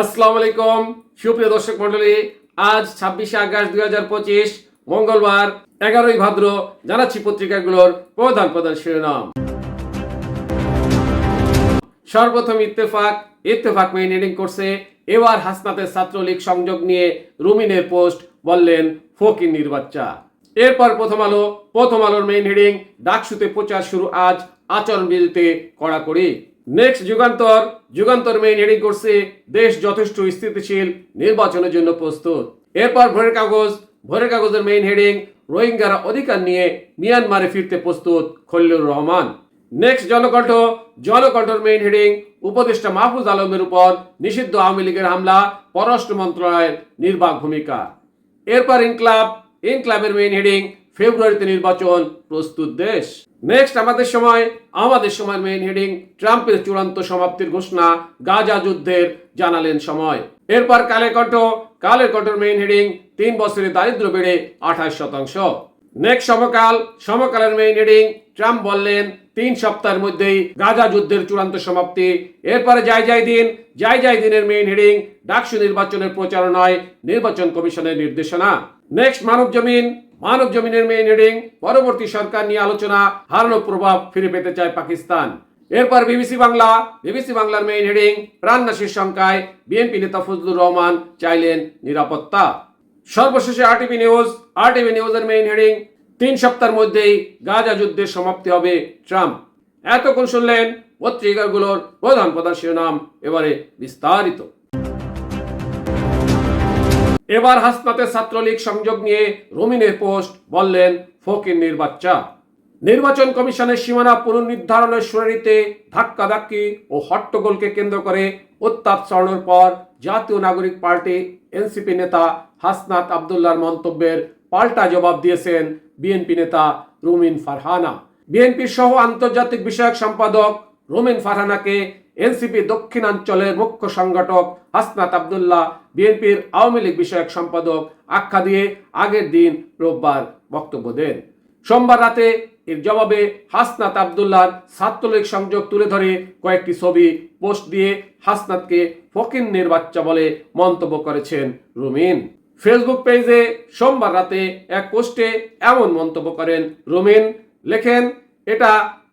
আসসালামু আলাইকুম সুপ্রিয় দর্শক মন্ডলী, আজ 26শে আগস্ট 2025 মঙ্গলবার 11ই ভাদ্র। জানাচ্ছি পত্রিকাগুলোর প্রধান প্রধান শিরোনাম। সর্বপ্রথম ইত্তেফাক মেইন হেডিং করছে, এবার হাসনাতের ছাত্রলীগ সংযোগ নিয়ে রুমিনের পোস্ট, বললেন ফকিন্নির বাচ্চা। এরপর প্রথম আলোর মেইন হেডিং, ডাকসুতে প্রচার শুরু আজ, আচরণবিধিতে কড়াকড়ি। নেক্সট যুগান্তর মেইন হেডিং করছে, দেশ যথেষ্ট স্থিতিশীল, নির্বাচনের জন্য প্রস্তুত। এরপর ভোরের কাগজের মেইন হেডিং, রোহিঙ্গারা অধিকার নিয়ে মিয়ানমারে ফিরতে প্রস্তুত খলিলুর রহমান। নেক্সট জনকণ্ঠের মেইন হেডিং, উপদেষ্টা মাহফুজ আলমের উপর নিষিদ্ধ আওয়ামী লীগের হামলা, পররাষ্ট্র মন্ত্রণালয়ের নির্বাক ভূমিকা। এরপর ইনক্লাবের মেইন হেডিং, ফেব্রুয়ারিতে নির্বাচন, প্রস্তুত দেশ। নেক্সট আমাদের সময়ের মেইন হেডিং, ট্রাম্পের চূড়ান্ত সমাপ্তির ঘোষণা, গাজা যুদ্ধের জানালেন সময়। এরপর কালের কণ্ঠের মেইন হেডিং, 3 বছরে দারিদ্র্য বেড়ে 28%। নেক্সট সমকালের মেইন হেডিং, ট্রাম্প বললেন 3 সপ্তাহের মধ্যেই গাজা যুদ্ধের চূড়ান্ত সমাপ্তি। এরপরে যাই দিনের মেইন হেডিং, ডাকসু নির্বাচনের প্রচারণায় নির্বাচন কমিশনের নির্দেশনা। নেক্সট মানব জমিনের মেইন হেডিং, পরবর্তী সরকার নিয়ে আলোচনা, হারানো প্রভাব ফিরে পেতে চায় পাকিস্তান। এরপর বিবিসি বাংলার মেইন হেডিং, প্রাণনাশের শঙ্কায় বিএনপি নেতা ফজলুর রহমান চাইলেন নিরাপত্তা। সর্বশেষে আরটিভি নিউজের মেইন হেডিং, 3 সপ্তাহের মধ্যেই গাজা যুদ্ধের সমাপ্তি হবে ট্রাম্প। এতক্ষণ শুনলেন পত্রিকাগুলোর প্রধান শিরোনাম, এবারে বিস্তারিত। এবার হাসনাতের ছাত্রলীগ সংযোগ নিয়ে রুমিনের পোস্ট, বললেন ফকিন্নির বাচ্চা। নির্বাচন কমিশনের সীমানা পুনর্নির্ধারণের শুনানিতে ধাক্কাধাক্কি ও হট্টগোলকে কেন্দ্র করে উত্তাপ ছড়ানোর পর জাতীয় নাগরিক পার্টি এনসিপি নেতা হাসনাত আব্দুল্লাহর মন্তব্যের পাল্টা জবাব দিয়েছেন বিএনপি নেতা রুমিন ফারহানা। বিএনপির সহ আন্তর্জাতিক বিষয়ক সম্পাদক রুমিন ফারহানাকে এনসিপি দক্ষিণাঞ্চলের মুখ্য সংগঠক হাসনাত আব্দুল্লাহ বিএনপির আওয়ামী লীগ বিষয়ক সম্পাদক আখ্যা দিয়ে আগের দিন রোববার বক্তব্য দেন। সোমবার রাতে এর জবাবে হাসনাত আব্দুল্লাহর ছাত্রলীগ সংযোগ তুলে ধরে কয়েকটি ছবি পোস্ট দিয়ে হাসনাতকে ফকিন্নির বাচ্চা বলে মন্তব্য করেছেন রুমিন। ফেসবুক পেজে সোমবার রাতে এক পোস্টে এমন মন্তব্য করেন রুমিন। লেখেন, এটা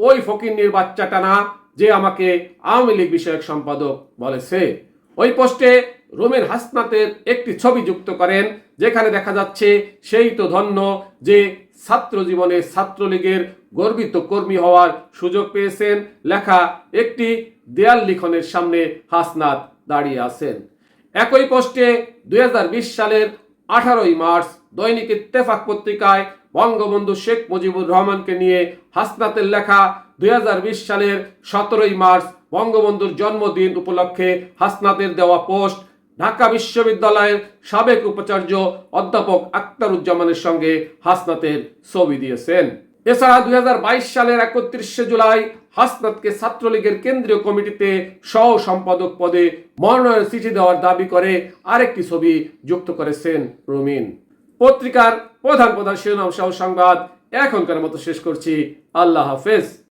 ওই ফকিন্নির বাচ্চাটা না যে আমাকে আওয়ামী লীগ বিষয়ক সম্পাদক বলেছে। ওই পোস্টে রুমিন হাসনাতের একটি ছবি যুক্ত করেন, যেখানে দেখা যাচ্ছে সেই তো ধন্য যে ছাত্র জীবনে ছাত্রলীগের গর্বিত কর্মী হওয়ার সুযোগ পেয়েছেন। লেখা একটি দেয়াল লিখনের সামনে হাসনাত দাঁড়িয়ে আছেন। একই পোস্টে 2020 সালের 18ই মার্চ দৈনিক ইত্তেফাক পত্রিকায় বঙ্গবন্ধু শেখ মুজিবুর রহমানকে নিয়ে হাসনাতের লেখা 2020 সালের 17ই মার্চ বঙ্গবন্ধুর জন্মদিন উপলক্ষে হাসনাতের দেওয়া পোস্ট, ঢাকা বিশ্ববিদ্যালয়ের সাবেক উপাচার্য অধ্যাপক আখতারুজ্জামানের সঙ্গে হাসনাতের ছবি দিয়েছেন। এছাড়া 2022 সালের 31শে জুলাই হাসনাতকে ছাত্রলীগের কেন্দ্রীয় কমিটিতে সহ সম্পাদক পদে মনোনয়ন চিঠি দেওয়ার দাবি করে আরেকটি ছবি যুক্ত করেছেন রুমিন। পত্রিকার প্রধান শিরোনাম সহ সংবাদ এখনকার মতো শেষ করছি। আল্লাহ হাফেজ।